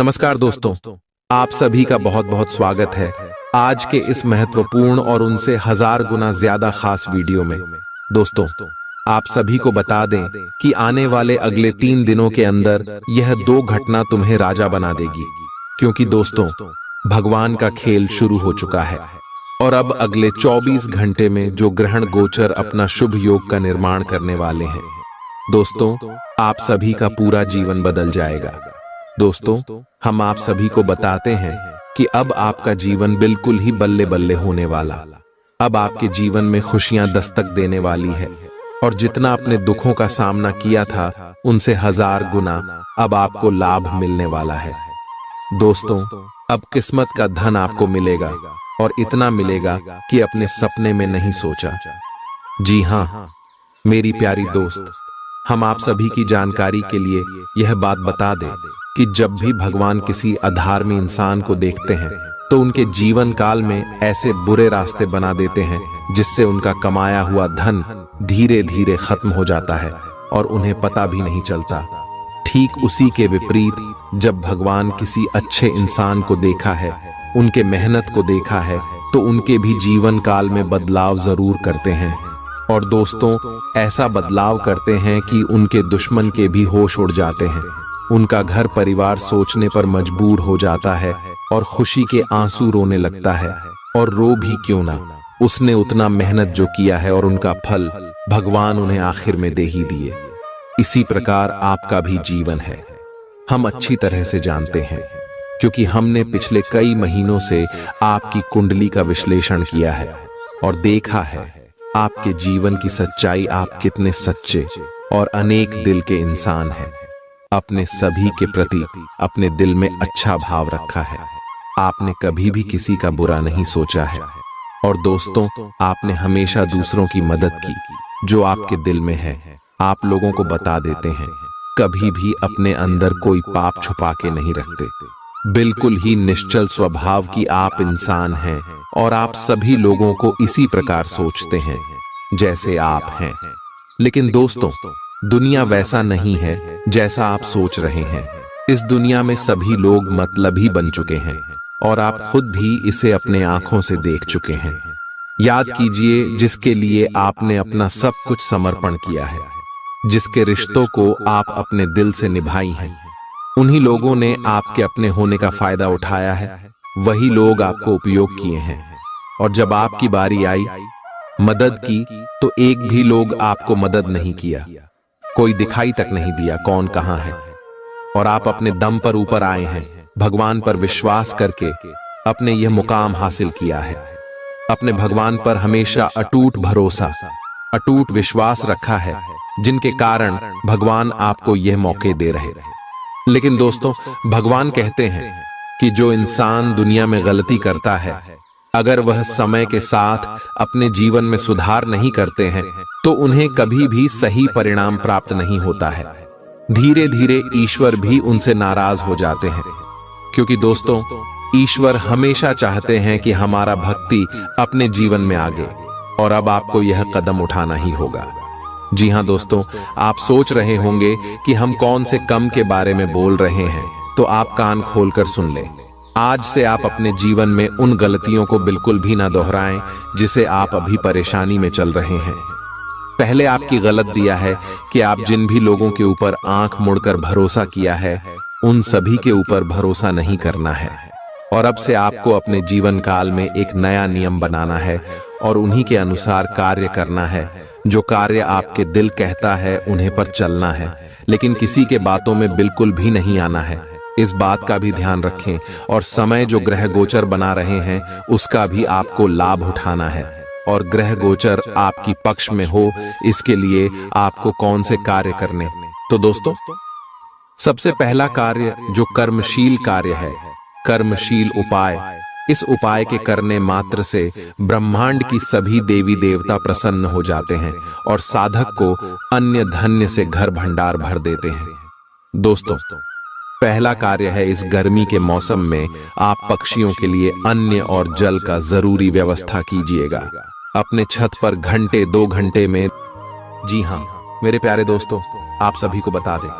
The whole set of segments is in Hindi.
नमस्कार दोस्तों, आप सभी का बहुत बहुत स्वागत है आज के इस महत्वपूर्ण और उनसे 1000 गुना ज्यादा खास वीडियो में। दोस्तों, आप सभी को बता दें कि आने वाले अगले 3 दिनों के अंदर यह 2 घटना तुम्हें राजा बना देगी, क्योंकि दोस्तों भगवान का खेल शुरू हो चुका है और अब अगले 24 घंटे में जो ग्रहण गोचर अपना शुभ योग का निर्माण करने वाले हैं। दोस्तों, आप सभी का पूरा जीवन बदल जाएगा। दोस्तों, हम आप सभी को बताते हैं कि अब आपका जीवन बिल्कुल ही बल्ले बल्ले होने वाला। अब आपके जीवन में खुशियां दस्तक देने वाली है और जितना अपने दुखों का सामना किया था उनसे 1000 गुना अब आपको लाभ मिलने वाला है। दोस्तों, अब किस्मत का धन आपको मिलेगा और इतना मिलेगा कि अपने सपने में नहीं सोचा। जी हाँ मेरी प्यारी दोस्त, हम आप सभी की जानकारी के लिए यह बात बता दें कि जब भी भगवान किसी अधर्मी इंसान को देखते हैं तो उनके जीवन काल में ऐसे बुरे रास्ते बना देते हैं जिससे उनका कमाया हुआ धन धीरे धीरे खत्म हो जाता है और उन्हें पता भी नहीं चलता। ठीक उसी के विपरीत जब भगवान किसी अच्छे इंसान को देखा है, उनके मेहनत को देखा है, तो उनके भी जीवन काल में बदलाव जरूर करते हैं। और दोस्तों, ऐसा बदलाव करते हैं कि उनके दुश्मन के भी होश उड़ जाते हैं। उनका घर परिवार सोचने पर मजबूर हो जाता है और खुशी के आंसू रोने लगता है। और रो भी क्यों ना, उसने उतना मेहनत जो किया है और उनका फल भगवान उन्हें आखिर में दे ही दिए। इसी प्रकार आपका भी जीवन है, हम अच्छी तरह से जानते हैं, क्योंकि हमने पिछले कई महीनों से आपकी कुंडली का विश्लेषण किया है और देखा है आपके जीवन की सच्चाई। आप कितने सच्चे और अनेक दिल के इंसान हैं। अपने सभी के प्रति अपने दिल में अच्छा भाव रखा है। आपने कभी भी किसी का बुरा नहीं सोचा है। और दोस्तों, आपने हमेशा दूसरों की मदद की। जो आपके दिल में है आप लोगों को बता देते हैं। कभी भी अपने अंदर कोई पाप छुपा के नहीं रखते। बिल्कुल ही निश्चल स्वभाव की आप इंसान हैं और आप सभी लोगों को इसी प्रकार सोचते हैं जैसे आप हैं। लेकिन दोस्तों, दुनिया वैसा नहीं है जैसा आप सोच रहे हैं। इस दुनिया में सभी लोग मतलबी बन चुके हैं और आप खुद भी इसे अपने आंखों से देख चुके हैं। याद कीजिए, जिसके लिए आपने अपना सब कुछ समर्पण किया है, जिसके रिश्तों को आप अपने दिल से निभाई हैं, उन्हीं लोगों ने आपके अपने होने का फायदा उठाया है। वही लोग आपको उपयोग किए हैं और जब आपकी बारी आई मदद की तो एक भी लोग आपको मदद नहीं किया। कोई दिखाई तक नहीं दिया कौन कहां है। और आप अपने दम पर ऊपर आए हैं, भगवान पर विश्वास करके अपने यह मुकाम हासिल किया है। अपने भगवान पर हमेशा अटूट भरोसा, अटूट विश्वास रखा है, जिनके कारण भगवान आपको यह मौके दे रहे। लेकिन दोस्तों, भगवान कहते हैं कि जो इंसान दुनिया में गलती करता है, अगर वह समय के साथ अपने जीवन में सुधार नहीं करते हैं तो उन्हें कभी भी सही परिणाम प्राप्त नहीं होता है। धीरे धीरे ईश्वर भी उनसे नाराज हो जाते हैं, क्योंकि दोस्तों ईश्वर हमेशा चाहते हैं कि हमारा भक्ति अपने जीवन में आगे। और अब आपको यह कदम उठाना ही होगा। जी हाँ दोस्तों, आप सोच रहे होंगे कि हम कौन से कम के बारे में बोल रहे हैं, तो आप कान खोलकर सुन लें। आज से आप अपने जीवन में उन गलतियों को बिल्कुल भी ना दोहराएं जिसे आप अभी परेशानी में चल रहे हैं। पहले आपकी गलत दिया है कि आप जिन भी लोगों के ऊपर आंख मुड़कर भरोसा किया है, उन सभी के ऊपर भरोसा नहीं करना है। और अब से आपको अपने जीवन काल में एक नया नियम बनाना है और उन्हीं के अनुसार कार्य करना है। जो कार्य आपके दिल कहता है उन्हें पर चलना है, लेकिन किसी के बातों में बिल्कुल भी नहीं आना है। इस बात का भी ध्यान रखें। और समय जो ग्रह गोचर बना रहे हैं उसका भी आपको लाभ उठाना है और ग्रह गोचर आपकी पक्ष में हो, इसके लिए आपको कौन से कार्य करने। तो दोस्तों, सबसे पहला कार्य जो कर्मशील कार्य है, कर्मशील उपाय। इस उपाय के करने मात्र से ब्रह्मांड की सभी देवी देवता प्रसन्न हो जाते हैं और साधक को अन्य धन्य से घर भंडार भर देते हैं। दोस्तों, पहला कार्य है, इस गर्मी के मौसम में आप पक्षियों के लिए अन्न और जल का जरूरी व्यवस्था कीजिएगा। अपने छत पर घंटे 2 घंटे में। जी हाँ मेरे प्यारे दोस्तों, आप सभी को बता दें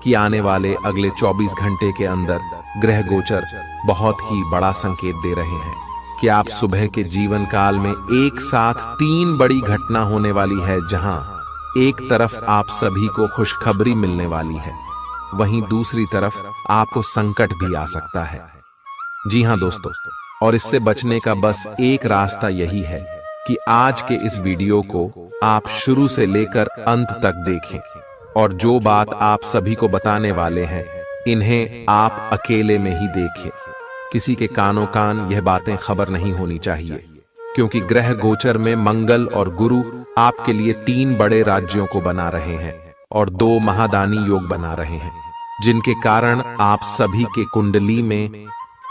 कि आने वाले अगले 24 घंटे के अंदर ग्रह गोचर बहुत ही बड़ा संकेत दे रहे हैं कि आप सुबह के जीवन काल में एक साथ 3 बड़ी घटना होने वाली है, जहां एक तरफ आप सभी को खुशखबरी मिलने वाली है, वहीं दूसरी तरफ आपको संकट भी आ सकता है। जी हां दोस्तों, और इससे बचने का बस एक रास्ता यही है कि आज के इस वीडियो को आप शुरू से लेकर अंत तक देखें, और जो बात आप सभी को बताने वाले हैं इन्हें आप अकेले में ही देखें। किसी के कानों कान यह बातें खबर नहीं होनी चाहिए, क्योंकि ग्रह गोचर में मंगल और गुरु आपके लिए 3 बड़े राज्यों को बना रहे हैं और 2 महादानी योग बना रहे हैं, जिनके कारण आप सभी के कुंडली में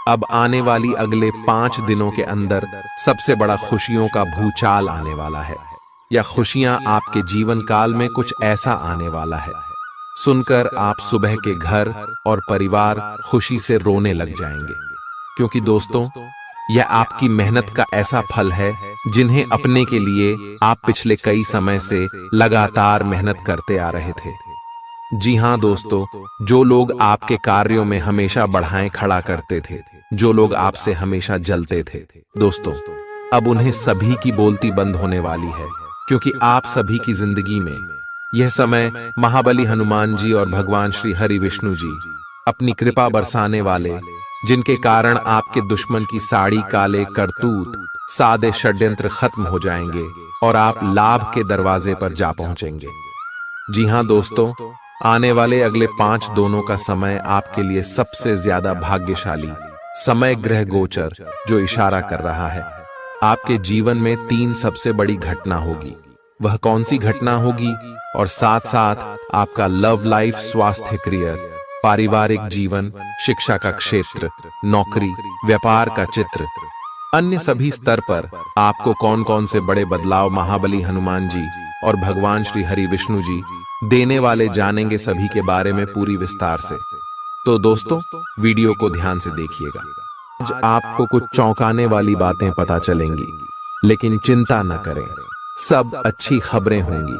अब आने वाली अगले 5 दिनों के अंदर सबसे बड़ा खुशियों का भूचाल आने वाला है, या खुशियां आपके जीवन काल में कुछ ऐसा आने वाला है सुनकर आप सुबह के घर और परिवार खुशी से रोने लग जाएंगे। क्योंकि दोस्तों, यह आपकी मेहनत का ऐसा फल है जिन्हें अपने के लिए आप पिछले कई समय से लगातार मेहनत करते आ रहे थे। जी हां दोस्तों, जो लोग आपके कार्यों में हमेशा बढ़ाएं खड़ा करते थे, जो लोग आपसे हमेशा जलते थे, दोस्तों अब उन्हें सभी की बोलती बंद होने वाली है, क्योंकि आप सभी की जिंदगी में यह समय महाबली हनुमान जी और भगवान श्री हरि विष्णु जी अपनी कृपा बरसाने वाले, जिनके कारण आपके दुश्मन की साड़ी काले करतूत सादे षड्यंत्र खत्म हो जाएंगे और आप लाभ के दरवाजे पर जा पहुंचेंगे। जी हां दोस्तों, आने वाले अगले 5 दिनों का समय आपके लिए सबसे ज्यादा भाग्यशाली समय ग्रह गोचर जो इशारा कर रहा है आपके जीवन में 3 सबसे बड़ी घटना होगी। वह कौन सी घटना होगी, और साथ साथ आपका लव लाइफ, स्वास्थ्य, करियर, पारिवारिक जीवन, शिक्षा का क्षेत्र, नौकरी, व्यापार का चित्र, अन्य सभी स्तर पर आपको कौन कौन से बड़े बदलाव महाबली हनुमान जी और भगवान श्री हरि विष्णु जी देने वाले, जानेंगे सभी के बारे में पूरी विस्तार से। तो दोस्तों वीडियो को ध्यान से देखिएगा। आज आपको कुछ चौंकाने वाली बातें पता चलेंगी, लेकिन चिंता न करें, सब अच्छी खबरें होंगी।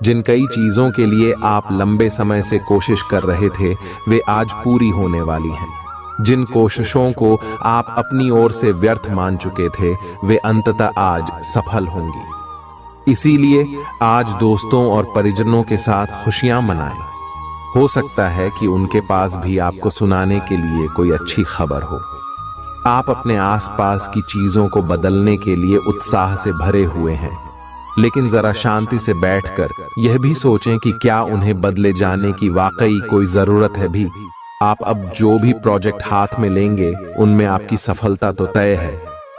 जिन कई चीजों के लिए आप लंबे समय से कोशिश कर रहे थे वे आज पूरी होने वाली हैं। जिन कोशिशों को आप अपनी ओर से व्यर्थ मान चुके थे वे अंततः आज सफल होंगी। इसीलिए आज दोस्तों और परिजनों के साथ खुशियां मनाएं। हो सकता है कि उनके पास भी आपको सुनाने के लिए कोई अच्छी खबर हो। आप अपने आसपास की चीजों को बदलने के लिए उत्साह से भरे हुए हैं, लेकिन जरा शांति से बैठकर यह भी सोचें कि क्या उन्हें बदले जाने की वाकई कोई जरूरत है भी। आप अब जो भी प्रोजेक्ट हाथ में लेंगे उनमें आपकी सफलता तो तय है,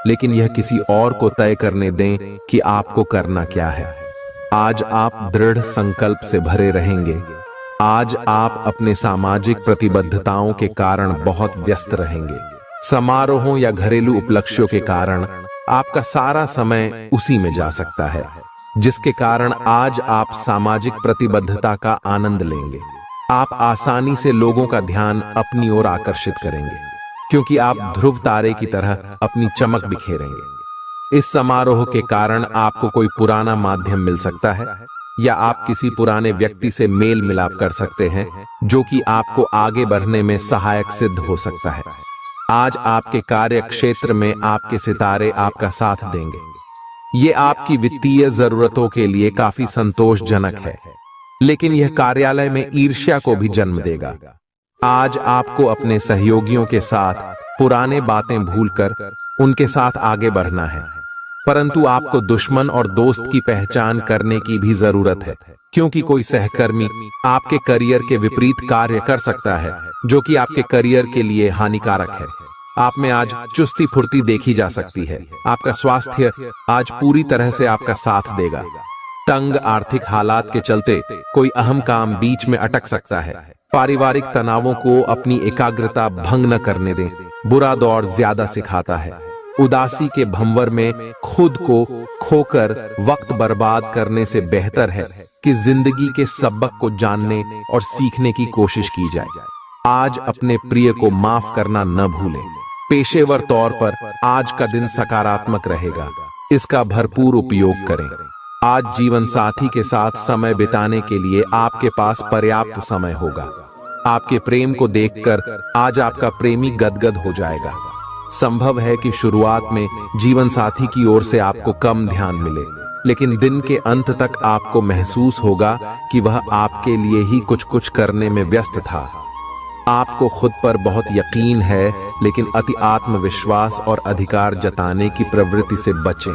लेकिन यह किसी और को तय करने दें कि आपको करना क्या है। आज आप दृढ़ संकल्प से भरे रहेंगे। आज आप अपने सामाजिक प्रतिबद्धताओं के कारण बहुत व्यस्त रहेंगे। समारोहों या घरेलू उपलक्ष्यों के कारण आपका सारा समय उसी में जा सकता है, जिसके कारण आज आप सामाजिक प्रतिबद्धता का आनंद लेंगे। आप आसानी से लोगों का ध्यान अपनी ओर आकर्षित करेंगे, क्योंकि आप ध्रुव तारे की तरह अपनी चमक बिखेरेंगे। इस समारोह के कारण आपको कोई पुराना माध्यम मिल सकता है, या आप किसी पुराने व्यक्ति से मेल मिलाप कर सकते हैं, जो कि आपको आगे बढ़ने में सहायक सिद्ध हो सकता है। आज आपके कार्य क्षेत्र में आपके सितारे आपका साथ देंगे। ये आपकी वित्तीय जरूरतों के लिए काफी संतोषजनक है, लेकिन यह कार्यालय में ईर्ष्या को भी जन्म देगा। आज आपको अपने सहयोगियों के साथ पुराने बातें भूलकर उनके साथ आगे बढ़ना है, परंतु आपको दुश्मन और दोस्त की पहचान करने की भी जरूरत है, क्योंकि कोई सहकर्मी आपके करियर के विपरीत कार्य कर सकता है, जो कि आपके करियर के लिए हानिकारक है। आप में आज चुस्ती फुर्ती देखी जा सकती है। आपका स्वास्थ्य आज पूरी तरह से आपका साथ देगा। तंग आर्थिक हालात के चलते कोई अहम काम बीच में अटक सकता है। पारिवारिक तनावों को अपनी एकाग्रता भंग न करने दें। बुरा दौर ज्यादा सिखाता है। उदासी के भंवर में खुद को खोकर वक्त बर्बाद करने से बेहतर है कि जिंदगी के सबक को जानने और सीखने की कोशिश की जाए। आज अपने प्रिय को माफ करना न भूलें। पेशेवर तौर पर आज का दिन सकारात्मक रहेगा, इसका भरपूर उपयोग करें। आज जीवन साथी के साथ समय बिताने के लिए आपके पास पर्याप्त समय होगा। आपके प्रेम को देखकर आज आपका प्रेमी गदगद हो जाएगा। संभव है कि शुरुआत में जीवन साथी की ओर से आपको कम ध्यान मिले, लेकिन दिन के अंत तक आपको महसूस होगा कि वह आपके लिए ही कुछ कुछ करने में व्यस्त था। आपको खुद पर बहुत यकीन है, लेकिन अति आत्मविश्वास और अधिकार जताने की प्रवृत्ति से बचें।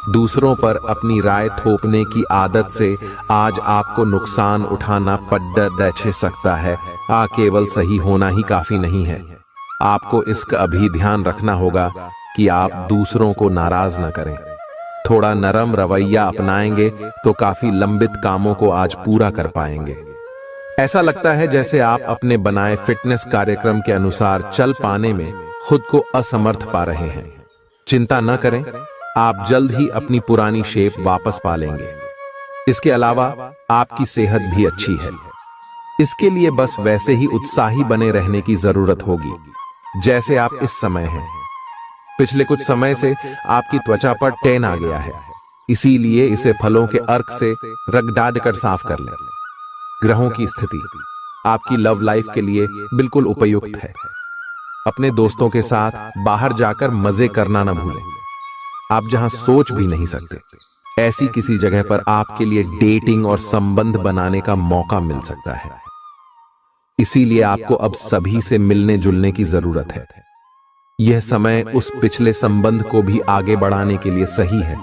दूसरों पर अपनी राय थोपने की आदत से आज आपको नुकसान उठाना पड़ सकता है। केवल सही होना ही काफी नहीं है। आपको इसका भी ध्यान रखना होगा कि आप दूसरों को नाराज न करें। थोड़ा नरम रवैया अपनाएंगे तो काफी लंबित कामों को आज पूरा कर पाएंगे। ऐसा लगता है जैसे आप अपने बनाए फिटनेस कार्यक्रम के अनुसार चल पाने में खुद को असमर्थ पा रहे हैं। चिंता न करें, आप जल्द ही अपनी पुरानी शेप वापस पा लेंगे। इसके अलावा आपकी सेहत भी अच्छी है। इसके लिए बस वैसे ही उत्साही बने रहने की जरूरत होगी जैसे आप इस समय हैं। पिछले कुछ समय से आपकी त्वचा पर टैन आ गया है, इसीलिए इसे फलों के अर्क से रगड़ कर साफ कर लें। ग्रहों की स्थिति आपकी लव लाइफ के लिए बिल्कुल उपयुक्त है। अपने दोस्तों के साथ बाहर जाकर मजे करना न भूलें। आप जहां सोच भी नहीं सकते, ऐसी किसी जगह पर आपके लिए डेटिंग और संबंध बनाने का मौका मिल सकता है। इसीलिए आपको अब सभी से मिलने जुलने की जरूरत है। यह समय उस पिछले संबंध को भी आगे बढ़ाने के लिए सही है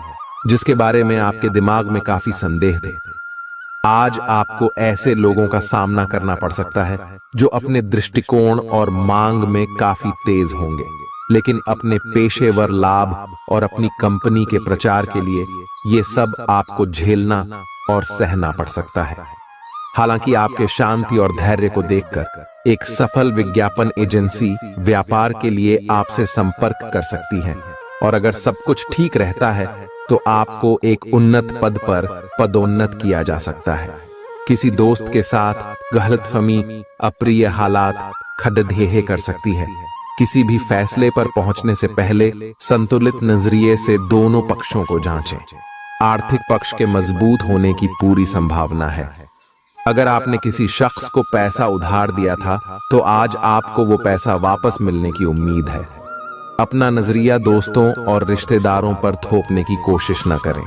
जिसके बारे में आपके दिमाग में काफी संदेह थे। आज आपको ऐसे लोगों का सामना करना पड़ सकता है जो अपने दृष्टिकोण और मांग में काफी तेज होंगे, लेकिन अपने पेशेवर लाभ और अपनी कंपनी के प्रचार के लिए ये सब आपको झेलना और सहना पड़ सकता है। हालांकि आपके शांति और धैर्य को देखकर एक सफल विज्ञापन एजेंसी व्यापार के लिए आपसे संपर्क कर सकती है, और अगर सब कुछ ठीक रहता है तो आपको एक उन्नत पद पर पदोन्नत किया जा सकता है। किसी दोस्त के साथ गलतफहमी अप्रिय हालात खड़ेढे कर सकती है। किसी भी फैसले पर पहुंचने से पहले संतुलित नजरिए से दोनों पक्षों को जांचें। आर्थिक पक्ष के मजबूत होने की पूरी संभावना है। अगर आपने किसी शख्स को पैसा उधार दिया था तो आज आपको वो पैसा वापस मिलने की उम्मीद है। अपना नजरिया दोस्तों और रिश्तेदारों पर थोपने की कोशिश न करें,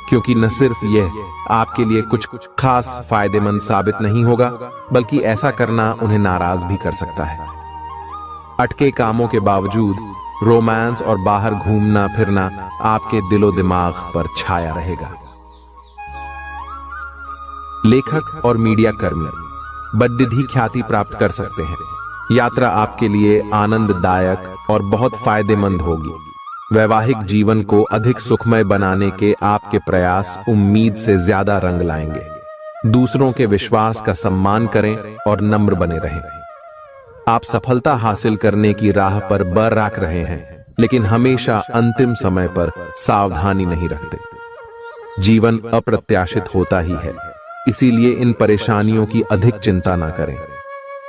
क्योंकि न सिर्फ यह आपके लिए कुछ खास फायदेमंद साबित नहीं होगा, बल्कि ऐसा करना उन्हें नाराज भी कर सकता है। अटके कामों के बावजूद रोमांस और बाहर घूमना फिरना आपके दिलो दिमाग पर छाया रहेगा। लेखक और मीडिया कर्मी बड़ी ख्याति प्राप्त कर सकते हैं। यात्रा आपके लिए आनंददायक और बहुत फायदेमंद होगी। वैवाहिक जीवन को अधिक सुखमय बनाने के आपके प्रयास उम्मीद से ज्यादा रंग लाएंगे। दूसरों के विश्वास का सम्मान करें और नम्र बने रहें। आप सफलता हासिल करने की राह पर बरकरार रहे हैं, लेकिन हमेशा अंतिम समय पर सावधानी नहीं रखते। जीवन अप्रत्याशित होता ही है, इसीलिए इन परेशानियों की अधिक चिंता ना करें।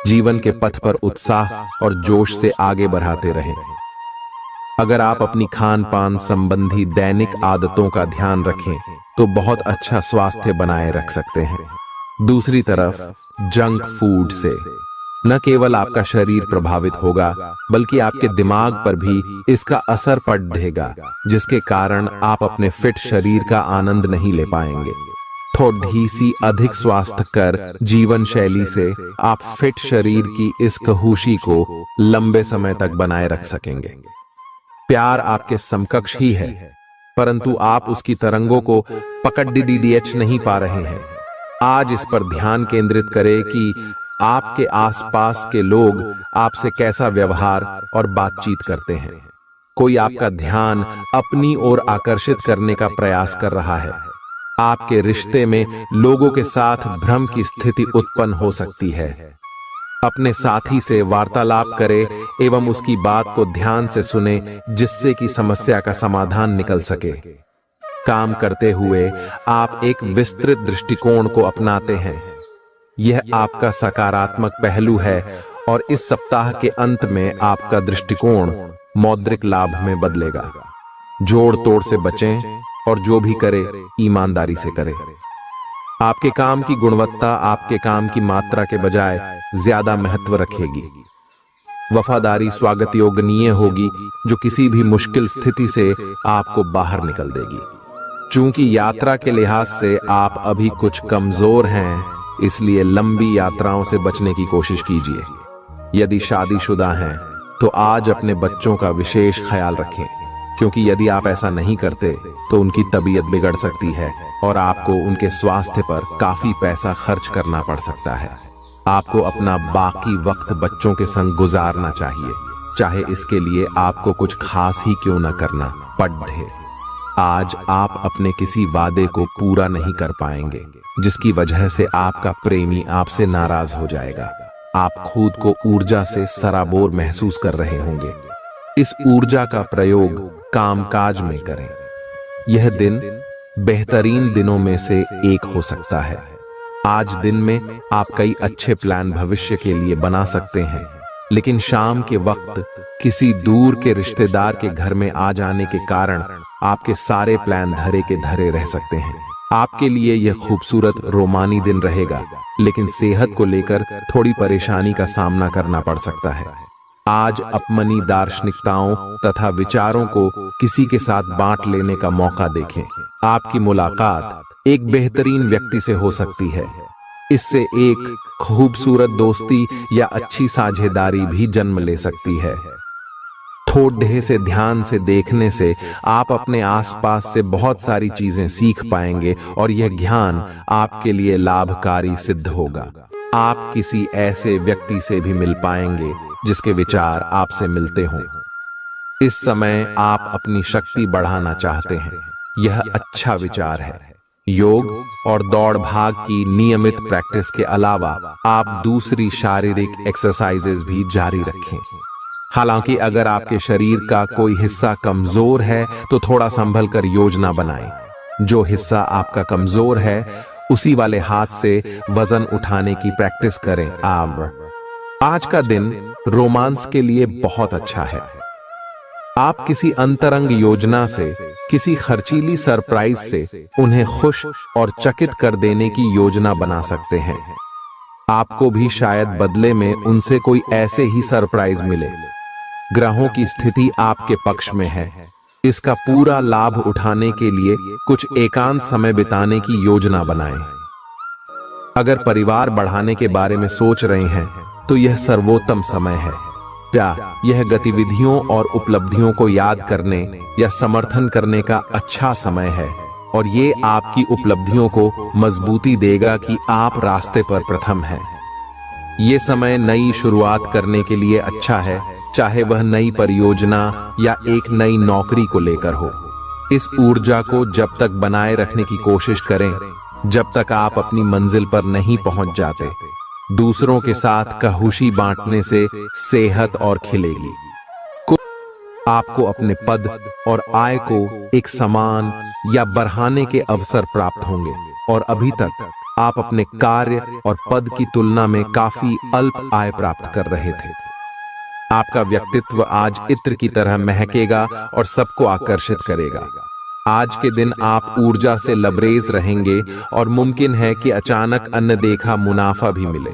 जीवन के पथ पर उत्साह और जोश से आगे बढ़ाते रहें। अगर आप अपनी खान पान संबंधी दैनिक आदतों का ध्यान रखें तो बहुत अच्छा स्वास्थ्य बनाए रख सकते हैं। दूसरी तरफ जंक फूड से न केवल आपका शरीर प्रभावित होगा, बल्कि आपके दिमाग पर भी इसका असर पड़ेगा, जिसके कारण आप अपने फिट शरीर का आनंद नहीं ले पाएंगे। थोड़ी सी अधिक स्वास्थ्यकर जीवन शैली से आप फिट शरीर की इस खुशी को लंबे समय तक बनाए रख सकेंगे। प्यार आपके समकक्ष ही है, परंतु आप उसकी तरंगों को पकड़ नहीं पा रहे हैं। आज इस पर ध्यान केंद्रित करें कि आपके आसपास के लोग आपसे कैसा व्यवहार और बातचीत करते हैं। कोई आपका ध्यान अपनी ओर आकर्षित करने का प्रयास कर रहा है। आपके रिश्ते में लोगों के साथ भ्रम की स्थिति उत्पन्न हो सकती है। अपने साथी से वार्तालाप करें एवं उसकी बात को ध्यान से सुने, जिससे कि समस्या का समाधान निकल सके। काम करते हुए आप एक विस्तृत दृष्टिकोण को अपनाते हैं। यह आपका सकारात्मक पहलू है और इस सप्ताह के अंत में आपका दृष्टिकोण मौद्रिक लाभ में बदलेगा। जोड़ तोड़ से बचें और जो भी करे ईमानदारी से करें। आपके काम की गुणवत्ता आपके काम की मात्रा के बजाय ज्यादा महत्व रखेगी। वफादारी स्वागत योग्य होगी, जो किसी भी मुश्किल स्थिति से आपको बाहर निकल देगी। चूंकि यात्रा के लिहाज से आप अभी कुछ कमजोर हैं, इसलिए लंबी यात्राओं से बचने की कोशिश कीजिए। यदि शादीशुदा हैं तो आज अपने बच्चों का विशेष ख्याल रखें, क्योंकि यदि आप ऐसा नहीं करते तो उनकी तबीयत बिगड़ सकती है और आपको उनके स्वास्थ्य पर काफी पैसा खर्च करना पड़ सकता है। आपको अपना बाकी वक्त बच्चों के संग गुजारना चाहिए, चाहे इसके लिए आपको कुछ खास ही क्यों न करना पड़े। आज आप अपने किसी वादे को पूरा नहीं कर पाएंगे, जिसकी वजह से आपका प्रेमी आपसे नाराज हो जाएगा। आप खुद को ऊर्जा से सराबोर महसूस कर रहे होंगे। इस ऊर्जा का प्रयोग कामकाज में करें। यह दिन बेहतरीन दिनों में से एक हो सकता है। आज दिन में आप कई अच्छे प्लान भविष्य के लिए बना सकते हैं, लेकिन शाम के वक्त किसी दूर के रिश्तेदार के घर में आ जाने के कारण आपके सारे प्लान धरे के धरे रह सकते हैं। आपके लिए यह खूबसूरत रोमानी दिन रहेगा, लेकिन सेहत को लेकर थोड़ी परेशानी का सामना करना पड़ सकता है। आज अपनी दार्शनिकताओं तथा विचारों को किसी के साथ बांट लेने का मौका देखें। आपकी मुलाकात एक बेहतरीन व्यक्ति से हो सकती है। इससे एक खूबसूरत दोस्ती या अच्छी साझेदारी भी जन्म ले सकती है। थोड़े से ध्यान से देखने से आप अपने आसपास से बहुत सारी चीजें सीख पाएंगे और यह ज्ञान आपके लिए लाभकारी सिद्ध होगा। आप किसी ऐसे व्यक्ति से भी मिल पाएंगे जिसके विचार आपसे मिलते हों। इस समय आप अपनी शक्ति बढ़ाना चाहते हैं, यह अच्छा विचार है। योग और दौड़ भाग की नियमित प्रैक्टिस के अलावा आप दूसरी शारीरिक एक्सरसाइजेज भी जारी रखें। हालांकि अगर आपके शरीर का कोई हिस्सा कमजोर है तो थोड़ा संभल कर योजना बनाएं। जो हिस्सा आपका कमजोर है उसी वाले हाथ से वजन उठाने की प्रैक्टिस करें। आज का दिन रोमांस के लिए बहुत अच्छा है। आप किसी अंतरंग योजना से, किसी खर्चीली सरप्राइज से उन्हें खुश और चकित कर देने की योजना बना सकते हैं। आपको भी शायद बदले में उनसे कोई ऐसे ही सरप्राइज मिले। ग्रहों की स्थिति आपके पक्ष में है। इसका पूरा लाभ उठाने के लिए कुछ एकांत समय बिताने की योजना बनाएं। अगर परिवार बढ़ाने के बारे में सोच रहे हैं तो यह सर्वोत्तम समय है। क्या यह गतिविधियों और उपलब्धियों को याद करने या समर्थन करने का अच्छा समय है, और ये आपकी उपलब्धियों को मजबूती देगा कि आप रास्ते पर प्रथम हैं। ये समय नई शुरुआत करने के लिए अच्छा है, चाहे वह नई परियोजना या एक नई नौकरी को लेकर हो। इस ऊर्जा को जब तक बनाए रखने की कोशिश करें जब तक आप अपनी मंजिल पर नहीं पहुंच जाते। दूसरों के साथ खुशी बांटने से सेहत और खिलेगी। आपको अपने पद और आय को एक समान या बढ़ाने के अवसर प्राप्त होंगे, और अभी तक आप अपने कार्य और पद की तुलना में काफी अल्प आय प्राप्त कर रहे थे। आपका व्यक्तित्व आज इत्र की तरह महकेगा और सबको आकर्षित करेगा। आज के दिन आप ऊर्जा से लबरेज रहेंगे और मुमकिन है कि अचानक अनदेखा मुनाफा भी मिले।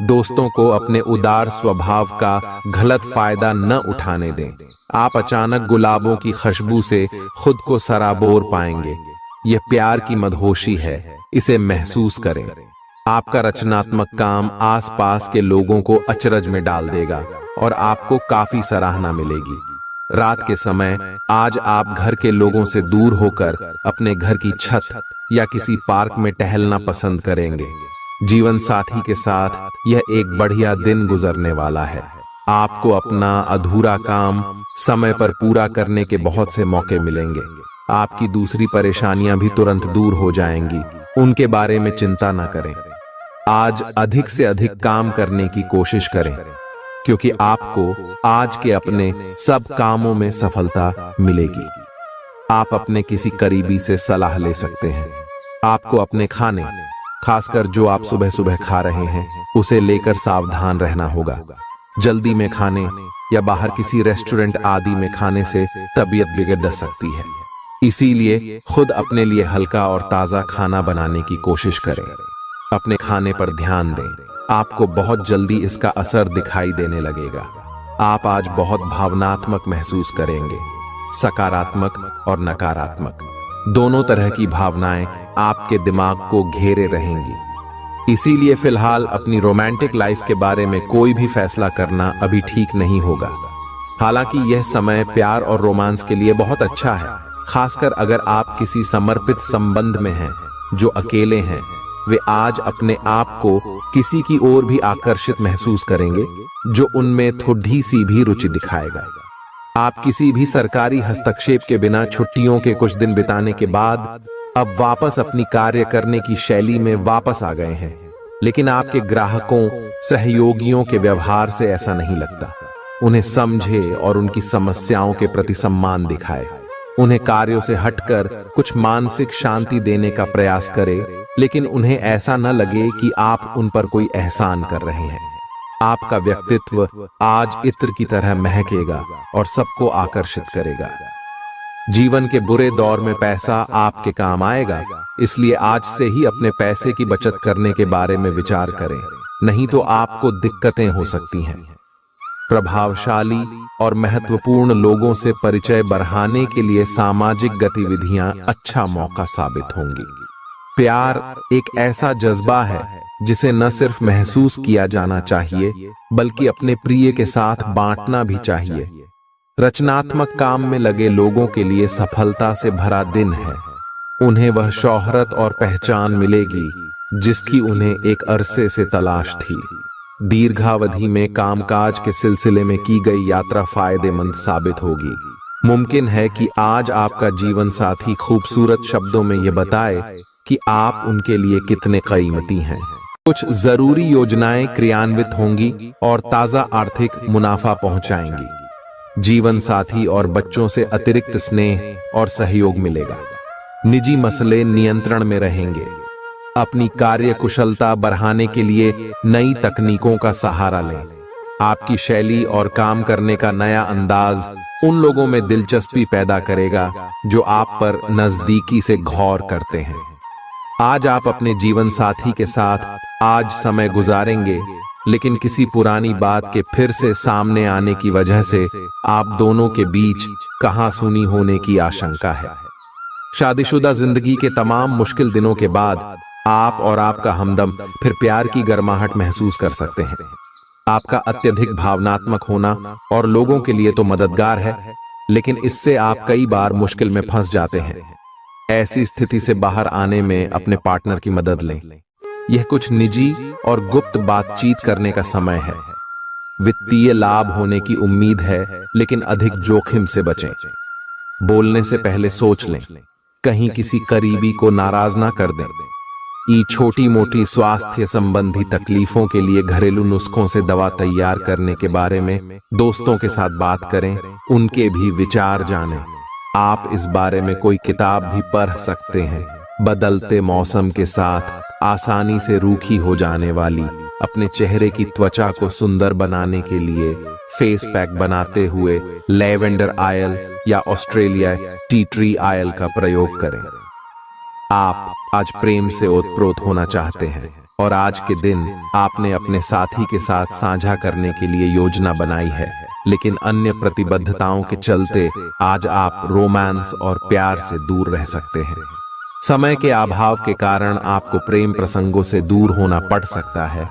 दोस्तों को अपने उदार स्वभाव का गलत फायदा न उठाने दें। आप अचानक गुलाबों की खुशबू से खुद को सराबोर पाएंगे। यह प्यार की मदहोशी है, इसे महसूस करें। आपका रचनात्मक काम आसपास के लोगों को अचरज में डाल देगा और आपको काफी सराहना मिलेगी। रात के समय आज आप घर के लोगों से दूर होकर अपने घर की छत या किसी पार्क में टहलना पसंद करेंगे। जीवन साथी के साथ यह एक बढ़िया दिन गुजरने वाला है। आपको अपना अधूरा काम समय पर पूरा करने के बहुत से मौके मिलेंगे। आपकी दूसरी परेशानियां भी तुरंत दूर हो जाएंगी, उनके बारे में चिंता न करें। आज अधिक से अधिक काम करने की कोशिश करें, क्योंकि आपको आज के अपने सब कामों में सफलता मिलेगी। आप अपने किसी करीबी से सलाह ले सकते हैं। आपको अपने खाने, खासकर जो आप सुबह सुबह खा रहे हैं, उसे लेकर सावधान रहना होगा। जल्दी में खाने या बाहर किसी रेस्टोरेंट आदि में खाने से तबीयत बिगड़ सकती है। इसीलिए खुद अपने लिए हल्का और ताज़ा खाना बनाने की कोशिश करें। अपने खाने पर ध्यान दें, आपको बहुत जल्दी इसका असर दिखाई देने लगेगा। आप आज बहुत भावनात्मक महसूस करेंगे, सकारात्मक और नकारात्मक दोनों तरह की भावनाएं आपके दिमाग को घेरे रहेंगी। इसीलिए फिलहाल अपनी रोमांटिक लाइफ के बारे में कोई भी फैसला करना अभी ठीक नहीं होगा। हालांकि यह समय प्यार और रोमांस के लिए बहुत अच्छा है, खासकर अगर आप किसी समर्पित संबंध में हैं। जो अकेले हैं वे आज अपने आप को किसी की ओर भी आकर्षित महसूस करेंगे जो उनमें थोड़ी सी भी रुचि दिखाएगा। आप किसी भी सरकारी हस्तक्षेप के बिना छुट्टियों के कुछ दिन बिताने के बाद अब वापस अपनी कार्य करने की शैली में वापस आ गए हैं। लेकिन आपके ग्राहकों, सहयोगियों के व्यवहार से ऐसा नहीं लगता। उन्हें समझे और उनकी समस्याओं के प्रति सम्मान दिखाए। उन्हें कार्यों से हटकर कुछ मानसिक शांति देने का प्रयास करें, लेकिन उन्हें ऐसा न लगे कि आप उन पर कोई एहसान कर रहे हैं। आपका व्यक्तित्व आज इत्र की तरह महकेगा और सबको आकर्षित करेगा। जीवन के बुरे दौर में पैसा आपके काम आएगा, इसलिए आज से ही अपने पैसे की बचत करने के बारे में विचार करें, नहीं तो आपको दिक्कतें हो सकती हैं। प्रभावशाली और महत्वपूर्ण लोगों से परिचय बढ़ाने के लिए सामाजिक गतिविधियां अच्छा मौका साबित होंगी। प्यार एक ऐसा जज्बा है जिसे न सिर्फ महसूस किया जाना चाहिए, बल्कि अपने प्रिय के साथ बांटना भी चाहिए। रचनात्मक काम में लगे लोगों के लिए सफलता से भरा दिन है। उन्हें वह शोहरत और पहचान मिलेगी जिसकी उन्हें एक अरसे से तलाश थी। दीर्घावधि में कामकाज के सिलसिले में की गई यात्रा फायदेमंद साबित होगी। मुमकिन है कि आज आपका जीवन साथी खूबसूरत शब्दों में यह बताए कि आप उनके लिए कितने कीमती हैं। कुछ जरूरी योजनाएं क्रियान्वित होंगी और ताजा आर्थिक मुनाफा पहुंचाएंगी। जीवन साथी और बच्चों से अतिरिक्त स्नेह और सहयोग मिलेगा। निजी मसले नियंत्रण में रहेंगे। अपनी कार्य कुशलता बढ़ाने के लिए नई तकनीकों का सहारा लें। आपकी शैली और काम करने का नया अंदाज उन लोगों में दिलचस्पी पैदा करेगा जो आप पर नजदीकी से गौर करते हैं। आज आप अपने जीवन साथी के साथ आज समय गुजारेंगे, लेकिन किसी पुरानी बात के फिर से सामने आने की वजह से आप दोनों के बीच कहासुनी होने की आशंका है। शादीशुदा जिंदगी के तमाम मुश्किल दिनों के बाद आप और आपका हमदम फिर प्यार की गर्माहट महसूस कर सकते हैं। आपका अत्यधिक भावनात्मक होना और लोगों के लिए तो मददगार है, लेकिन इससे आप कई बार मुश्किल में फंस जाते हैं। ऐसी स्थिति से बाहर आने में अपने पार्टनर की मदद लें। यह कुछ निजी और गुप्त बातचीत करने का समय है। वित्तीय लाभ होने की उम्मीद है, लेकिन अधिक जोखिम से बचें। बोलने से पहले सोच लें, कहीं किसी करीबी को नाराज ना कर दें। छोटी मोटी स्वास्थ्य संबंधी तकलीफों के लिए घरेलू नुस्खों से दवा तैयार करने के बारे में दोस्तों के साथ बात करें, उनके भी विचार जानें। आप इस बारे में कोई किताब भी पढ़ सकते हैं। बदलते मौसम के साथ आसानी से रूखी हो जाने वाली अपने चेहरे की त्वचा को सुंदर बनाने के लिए फेस पैक बनाते हुए लैवेंडर ऑयल या ऑस्ट्रेलिया टी ट्री ऑयल का प्रयोग करें। आप आज प्रेम से ओतप्रोत होना चाहते हैं और आज के दिन आपने अपने साथी के साथ साझा करने के लिए योजना बनाई है, लेकिन अन्य प्रतिबद्धताओं के चलते आज आप रोमांस और प्यार से दूर रह सकते हैं। समय के अभाव के कारण आपको प्रेम प्रसंगों से दूर होना पड़ सकता है,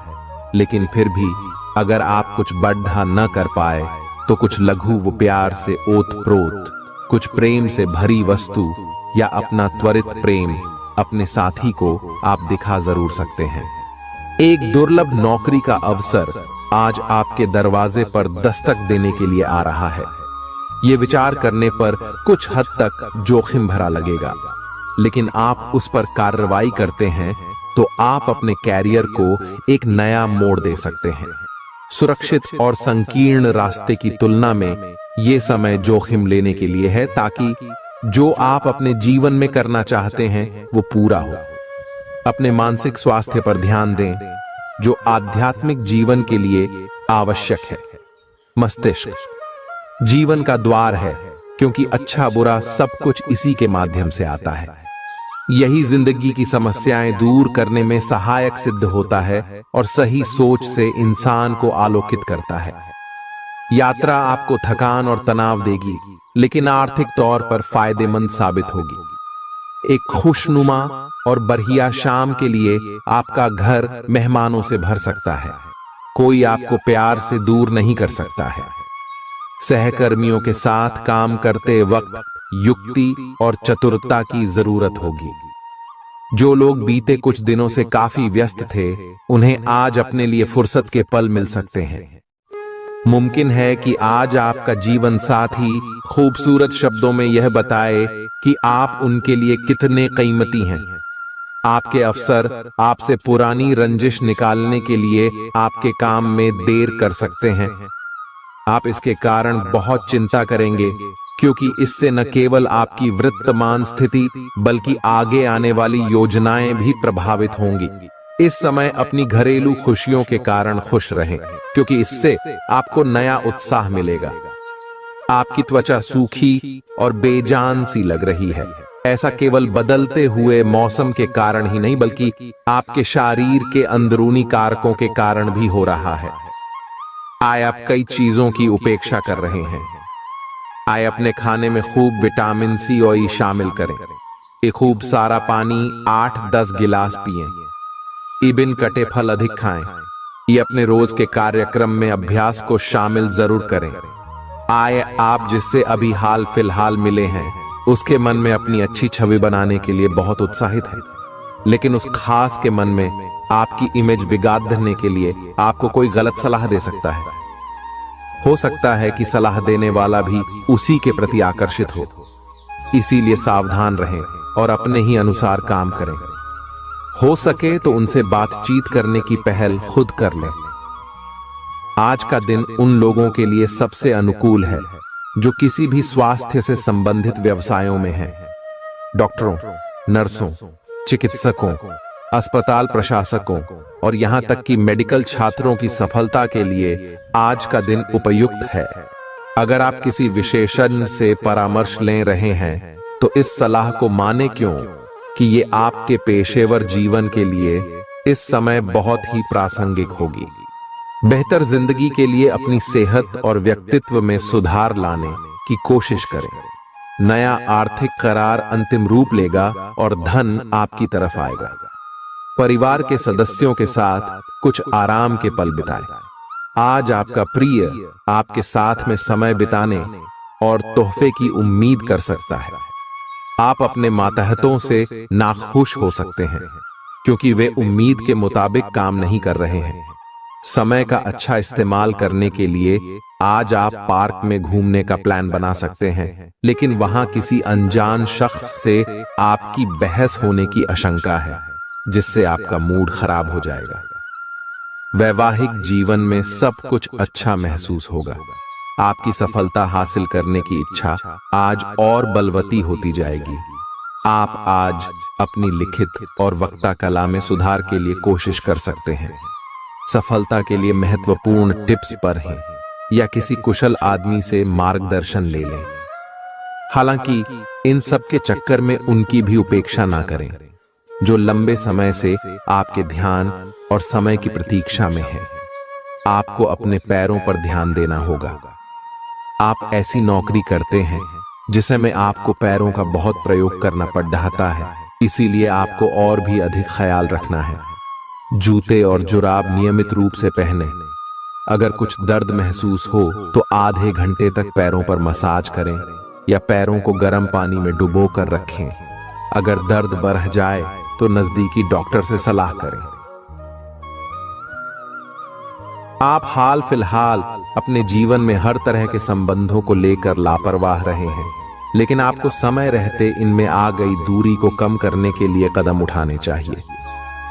लेकिन फिर भी अगर आप कुछ बढ़ा न कर पाए तो कुछ लघु व प्यार से ओतप्रोत, कुछ प्रेम से भरी वस्तु या अपना त्वरित प्रेम अपने साथी को आप दिखा जरूर सकते हैं। एक दुर्लभ नौकरी का अवसर आज आपके दरवाजे पर दस्तक देने के लिए आ रहा है। ये विचार करने पर कुछ हद तक जोखिम भरा लगेगा, लेकिन आप उस पर कार्रवाई करते हैं तो आप अपने कैरियर को एक नया मोड़ दे सकते हैं। सुरक्षित और संकीर्ण रास्ते की तुलना में यह समय जोखिम लेने के लिए है, ताकि जो आप अपने जीवन में करना चाहते हैं वो पूरा हो। अपने मानसिक स्वास्थ्य पर ध्यान दें, जो आध्यात्मिक जीवन के लिए आवश्यक है। मस्तिष्क जीवन का द्वार है, क्योंकि अच्छा बुरा सब कुछ इसी के माध्यम से आता है। यही जिंदगी की समस्याएं दूर करने में सहायक सिद्ध होता है और सही सोच से इंसान को आलोकित करता है। यात्रा आपको थकान और तनाव देगी, लेकिन आर्थिक तौर पर फायदेमंद साबित होगी। एक खुशनुमा और बढ़िया शाम के लिए आपका घर मेहमानों से भर सकता है। कोई आपको प्यार से दूर नहीं कर सकता है। सहकर्मियों के साथ काम करते वक्त युक्ति और चतुरता की जरूरत होगी। जो लोग बीते कुछ दिनों से काफी व्यस्त थे, उन्हें आज अपने लिए फुर्सत के पल मिल सकते हैं। मुमकिन है कि आज आपका जीवन साथी खूबसूरत शब्दों में यह बताए कि आप उनके लिए कितने कीमती हैं। आपके अफसर आपसे पुरानी रंजिश निकालने के लिए आपके काम में देर कर सकते हैं। आप इसके कारण बहुत चिंता करेंगे, क्योंकि इससे न केवल आपकी वर्तमान स्थिति बल्कि आगे आने वाली योजनाएं भी प्रभावित होंगी। इस समय अपनी घरेलू खुशियों के कारण खुश रहें, क्योंकि इससे आपको नया उत्साह मिलेगा। आपकी त्वचा सूखी और बेजान सी लग रही है। ऐसा केवल बदलते हुए मौसम के कारण ही नहीं, बल्कि आपके शरीर के अंदरूनी कारकों के कारण भी हो रहा है। आए आप कई चीजों की उपेक्षा कर रहे हैं। आए अपने खाने में खूब विटामिन सी और ई शामिल करें। एक खूब सारा पानी 8-10 गिलास पिएं। इबिन कटे फल अधिक खाएं। ये अपने रोज के कार्यक्रम में अभ्यास को शामिल जरूर करें। आए आप जिससे अभी हाल फिलहाल मिले हैं, उसके मन में अपनी अच्छी छवि बनाने के लिए बहुत उत्साहित है, लेकिन उस खास के मन में आपकी इमेज बिगाड़ने के लिए आपको कोई गलत सलाह दे सकता है। हो सकता है कि सलाह देने वाला भी उसी के प्रति आकर्षित हो। इसीलिए सावधान रहें और अपने ही अनुसार काम करें। हो सके तो उनसे बातचीत करने की पहल खुद कर लें। आज का दिन उन लोगों के लिए सबसे अनुकूल है जो किसी भी स्वास्थ्य से संबंधित व्यवसायों में हैं। डॉक्टरों, नर्सों, चिकित्सकों, अस्पताल प्रशासकों और यहां तक कि मेडिकल छात्रों की सफलता के लिए आज का दिन उपयुक्त है। अगर आप किसी विशेषज्ञ से परामर्श ले रहे हैं, तो इस सलाह को माने क्यों कि ये आपके पेशेवर जीवन के लिए इस समय बहुत ही प्रासंगिक होगी। बेहतर जिंदगी के लिए अपनी सेहत और व्यक्तित्व में सुधार लाने की कोशिश करें। नया आर्थिक करार अंतिम रूप लेगा और धन आपकी तरफ आएगा। परिवार के सदस्यों के साथ कुछ आराम के पल बिताएं। आज आपका प्रिय आपके साथ में समय बिताने और तोहफे की उम्मीद कर सकता है। आप अपने मातहतों से नाखुश हो सकते हैं, क्योंकि वे उम्मीद के मुताबिक काम नहीं कर रहे हैं। समय का अच्छा इस्तेमाल करने के लिए आज आप पार्क में घूमने का प्लान बना सकते हैं, लेकिन वहां किसी अनजान शख्स से आपकी बहस होने की आशंका है, जिससे आपका मूड खराब हो जाएगा। वैवाहिक जीवन में सब कुछ अच्छा महसूस होगा। आपकी सफलता हासिल करने की इच्छा आज और बलवती होती जाएगी। आप आज अपनी लिखित और वक्ता कला में सुधार के लिए कोशिश कर सकते हैं। सफलता के लिए महत्वपूर्ण टिप्स पर हैं, या किसी कुशल आदमी से मार्गदर्शन ले लें। हालांकि इन सब के चक्कर में उनकी भी उपेक्षा ना करें, जो लंबे समय से आपके ध्यान और समय की प्रतीक्षा में है। आपको अपने पैरों पर ध्यान देना होगा। आप ऐसी नौकरी करते हैं जिसे में आपको पैरों का बहुत प्रयोग करना पड़ रहा है, इसीलिए आपको और भी अधिक ख्याल रखना है। जूते और जुराब नियमित रूप से पहने। अगर कुछ दर्द महसूस हो तो आधे घंटे तक पैरों पर मसाज करें या पैरों को गर्म पानी में डुबो कर रखें। अगर दर्द बढ़ जाए तो नजदीकी डॉक्टर से सलाह करें। आप हाल फिलहाल अपने जीवन में हर तरह के संबंधों को लेकर लापरवाह रहे हैं, लेकिन आपको समय रहते इनमें आ गई दूरी को कम करने के लिए कदम उठाने चाहिए।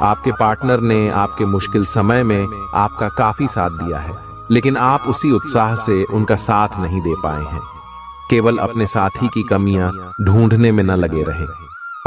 आपके पार्टनर ने आपके मुश्किल समय में आपका काफी साथ दिया है, लेकिन आप उसी उत्साह से उनका साथ नहीं दे पाए हैं। केवल अपने साथी की कमियां ढूंढने में न लगे रहें।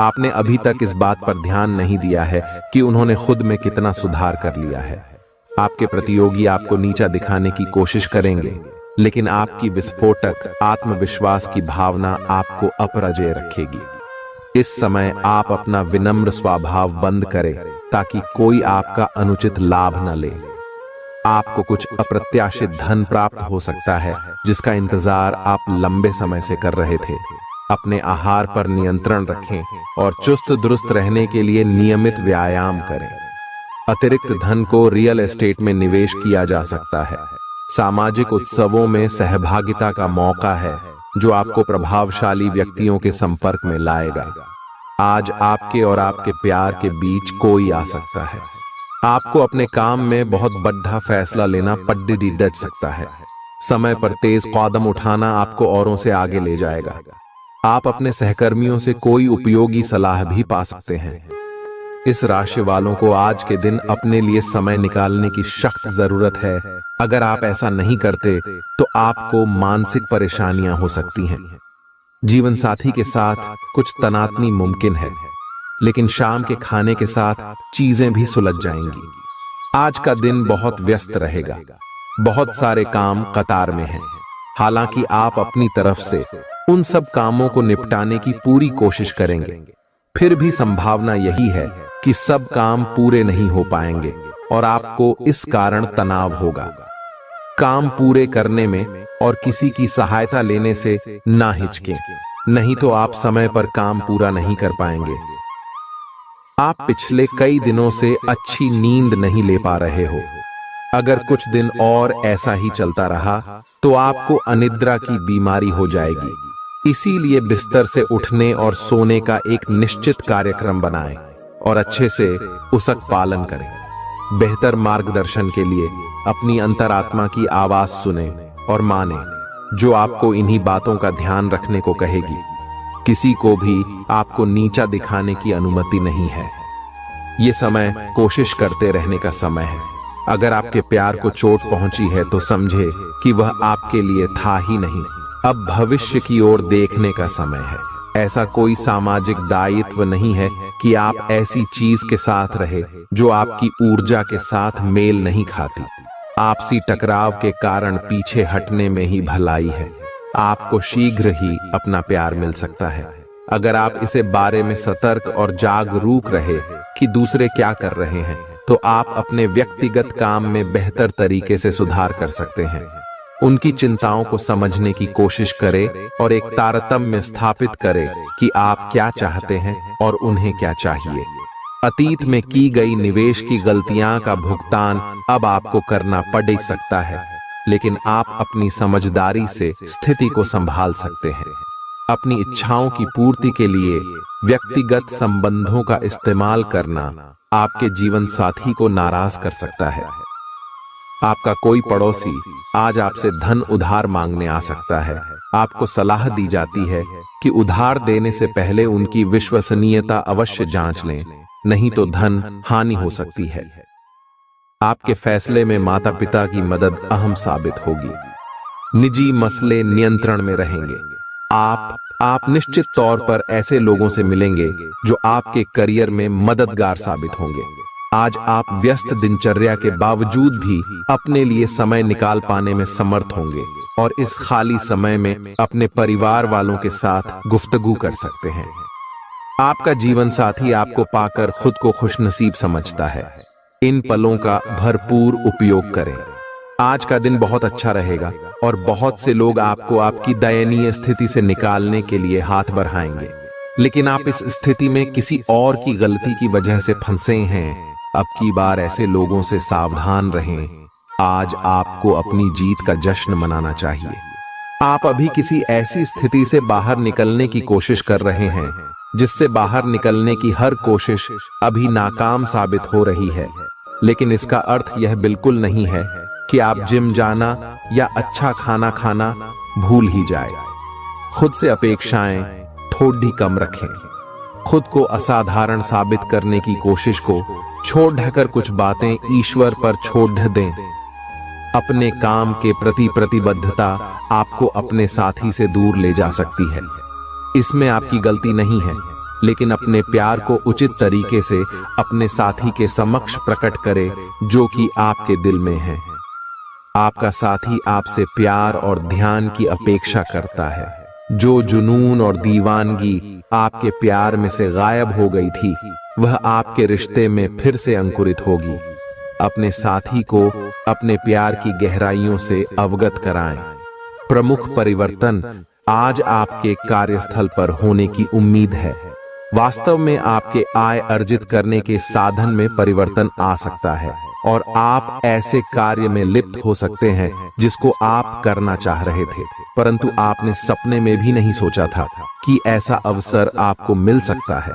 आपने अभी तक इस बात पर ध्यान नहीं दिया है कि उन्होंने खुद में कितना सुधार कर लिया है। आपके प्रतियोगी आपको नीचा दिखाने की कोशिश करेंगे, लेकिन आपकी विस्फोटक आत्मविश्वास की भावना आपको अपराजेय रखेगी। इस समय आप अपना विनम्र स्वभाव बंद करें ताकि कोई आपका अनुचित लाभ न ले। आपको कुछ अप्रत्याशित धन प्राप्त हो सकता है जिसका इंतजार आप लंबे समय से कर रहे थे। अपने आहार पर नियंत्रण रखें और चुस्त दुरुस्त रहने के लिए नियमित व्यायाम करें। अतिरिक्त धन को रियल एस्टेट में निवेश किया जा सकता है। सामाजिक उत्सवों में सहभागिता का मौका है जो आपको प्रभावशाली व्यक्तियों के संपर्क में लाएगा। आज आपके और आपके प्यार के बीच कोई आ सकता है। आपको अपने काम में बहुत बड़ा फैसला लेना पड्डी डच सकता है। समय पर तेज कदम उठाना आपको औरों से आगे ले जाएगा। आप अपने सहकर्मियों से कोई उपयोगी सलाह भी पा सकते हैं। इस राशि वालों को आज के दिन अपने लिए समय निकालने की सख्त जरूरत है। अगर आप ऐसा नहीं करते तो आपको मानसिक परेशानियां हो सकती हैं। जीवन साथी के साथ कुछ तनातनी मुमकिन है, लेकिन शाम के खाने के साथ चीजें भी सुलझ जाएंगी। आज का दिन बहुत व्यस्त रहेगा। बहुत सारे काम कतार में हैं। हालांकि आप अपनी तरफ से उन सब कामों को निपटाने की पूरी कोशिश करेंगे, फिर भी संभावना यही है कि सब काम पूरे नहीं हो पाएंगे और आपको इस कारण तनाव होगा। काम पूरे करने में और किसी की सहायता लेने से ना हिचकें, नहीं तो आप समय पर काम पूरा नहीं कर पाएंगे। आप पिछले कई दिनों से अच्छी नींद नहीं ले पा रहे हो। अगर कुछ दिन और ऐसा ही चलता रहा तो आपको अनिद्रा की बीमारी हो जाएगी। इसीलिए बिस्तर से उठने और सोने का एक निश्चित कार्यक्रम बनाएं और अच्छे से उसका पालन करें। बेहतर मार्गदर्शन के लिए अपनी अंतरात्मा की आवाज सुने और माने, जो आपको इन्हीं बातों का ध्यान रखने को कहेगी। किसी को भी आपको नीचा दिखाने की अनुमति नहीं है। ये समय कोशिश करते रहने का समय है। अगर आपके प्यार को चोट पहुंची है तो समझे कि वह आपके लिए था ही नहीं। अब भविष्य की ओर देखने का समय है। ऐसा कोई सामाजिक दायित्व नहीं है कि आप ऐसी चीज के साथ रहे जो आपकी ऊर्जा के साथ मेल नहीं खाती। आपसी टकराव के कारण पीछे हटने में ही भलाई है। आपको शीघ्र ही अपना प्यार मिल सकता है अगर आप इसे बारे में सतर्क और जागरूक रहे कि दूसरे क्या कर रहे हैं, तो आप अपने व्यक्तिगत काम में बेहतर तरीके से सुधार कर सकते हैं। उनकी चिंताओं को समझने की कोशिश करें और एक तारतम्य स्थापित करें कि आप क्या चाहते हैं और उन्हें क्या चाहिए। अतीत में की गई निवेश की गलतियां का भुगतान अब आपको करना पड़ सकता है, लेकिन आप अपनी समझदारी से स्थिति को संभाल सकते हैं। अपनी इच्छाओं की पूर्ति के लिए व्यक्तिगत संबंधों का इस्तेमाल करना आपके जीवन साथी को नाराज कर सकता है। आपका कोई पड़ोसी आज आपसे धन उधार मांगने आ सकता है। आपको सलाह दी जाती है कि उधार देने से पहले उनकी विश्वसनीयता अवश्य जांच लें, नहीं तो धन हानि हो सकती है। आपके फैसले में माता पिता की मदद अहम साबित होगी। निजी मसले नियंत्रण में रहेंगे। आप निश्चित तौर पर ऐसे लोगों से मिलेंगे जो आपके करियर में मददगार साबित होंगे। आज आप व्यस्त दिनचर्या के बावजूद भी अपने लिए समय निकाल पाने में समर्थ होंगे और इस खाली समय में अपने परिवार वालों के साथ गुफ्तगू कर सकते हैं। आपका जीवन साथी आपको पाकर खुद को खुशनसीब समझता है। इन पलों का भरपूर उपयोग करें। आज का दिन बहुत अच्छा रहेगा और बहुत से लोग आपको आपकी दयनीय स्थिति से निकालने के लिए हाथ बढ़ाएंगे, लेकिन आप इस स्थिति में किसी और की गलती की वजह से फंसे हैं। अब की बार ऐसे लोगों से सावधान रहें। आज आपको अपनी जीत का जश्न मनाना चाहिए। आप अभी किसी ऐसी स्थिति से बाहर निकलने की कोशिश कर रहे हैं जिससे बाहर निकलने की हर कोशिश अभी नाकाम साबित हो रही है, लेकिन इसका अर्थ यह बिल्कुल नहीं है कि आप जिम जाना या अच्छा खाना खाना भूल ही जाए। खुद से अपेक्षाएं थोड़ी कम रखें। खुद को असाधारण साबित करने की कोशिश को छोड़ ढकर कुछ बातें ईश्वर पर छोड़ दें। अपने काम के प्रति प्रतिबद्धता आपको अपने साथी से दूर ले जा सकती है। इसमें आपकी गलती नहीं है, लेकिन अपने प्यार को उचित तरीके से अपने साथी के समक्ष प्रकट करें जो कि आपके दिल में है। आपका साथी आपसे प्यार और ध्यान की अपेक्षा करता है। जो जुनून और दीवानगी आपके प्यार में से गायब हो गई थी, वह आपके रिश्ते में फिर से अंकुरित होगी। अपने साथी को अपने प्यार की गहराइयों से अवगत कराएं। प्रमुख परिवर्तन आज आपके कार्यस्थल पर होने की उम्मीद है। वास्तव में आपके आय अर्जित करने के साधन में परिवर्तन आ सकता है और आप ऐसे कार्य में लिप्त हो सकते हैं जिसको आप करना चाह रहे थे, परंतु आपने सपने में भी नहीं सोचा था कि ऐसा अवसर आपको मिल सकता है।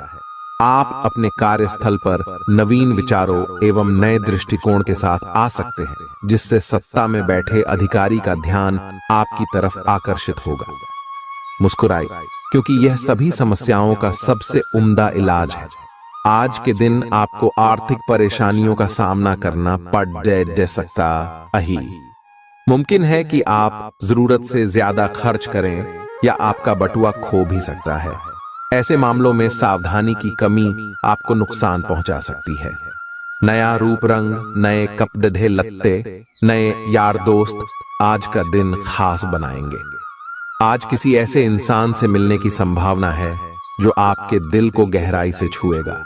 आप अपने कार्यस्थल पर नवीन विचारों एवं नए दृष्टिकोण के साथ आ सकते हैं, जिससे सत्ता में बैठे अधिकारी का ध्यान आपकी तरफ आकर्षित होगा। मुस्कुराई, क्योंकि यह सभी समस्याओं का सबसे उम्दा इलाज है। आज के दिन आपको आर्थिक परेशानियों का सामना करना पड़ सकता है। मुमकिन है कि आप जरूरत से ज्यादा खर्च करें या आपका बटुआ खो भी सकता है। ऐसे मामलों में सावधानी की कमी आपको नुकसान पहुंचा सकती है। नया रूप रंग, नए कपड़े लत्ते, नए यार दोस्त आज का दिन खास बनाएंगे। आज किसी ऐसे इंसान से मिलने की संभावना है जो आपके दिल को गहराई से छुएगा।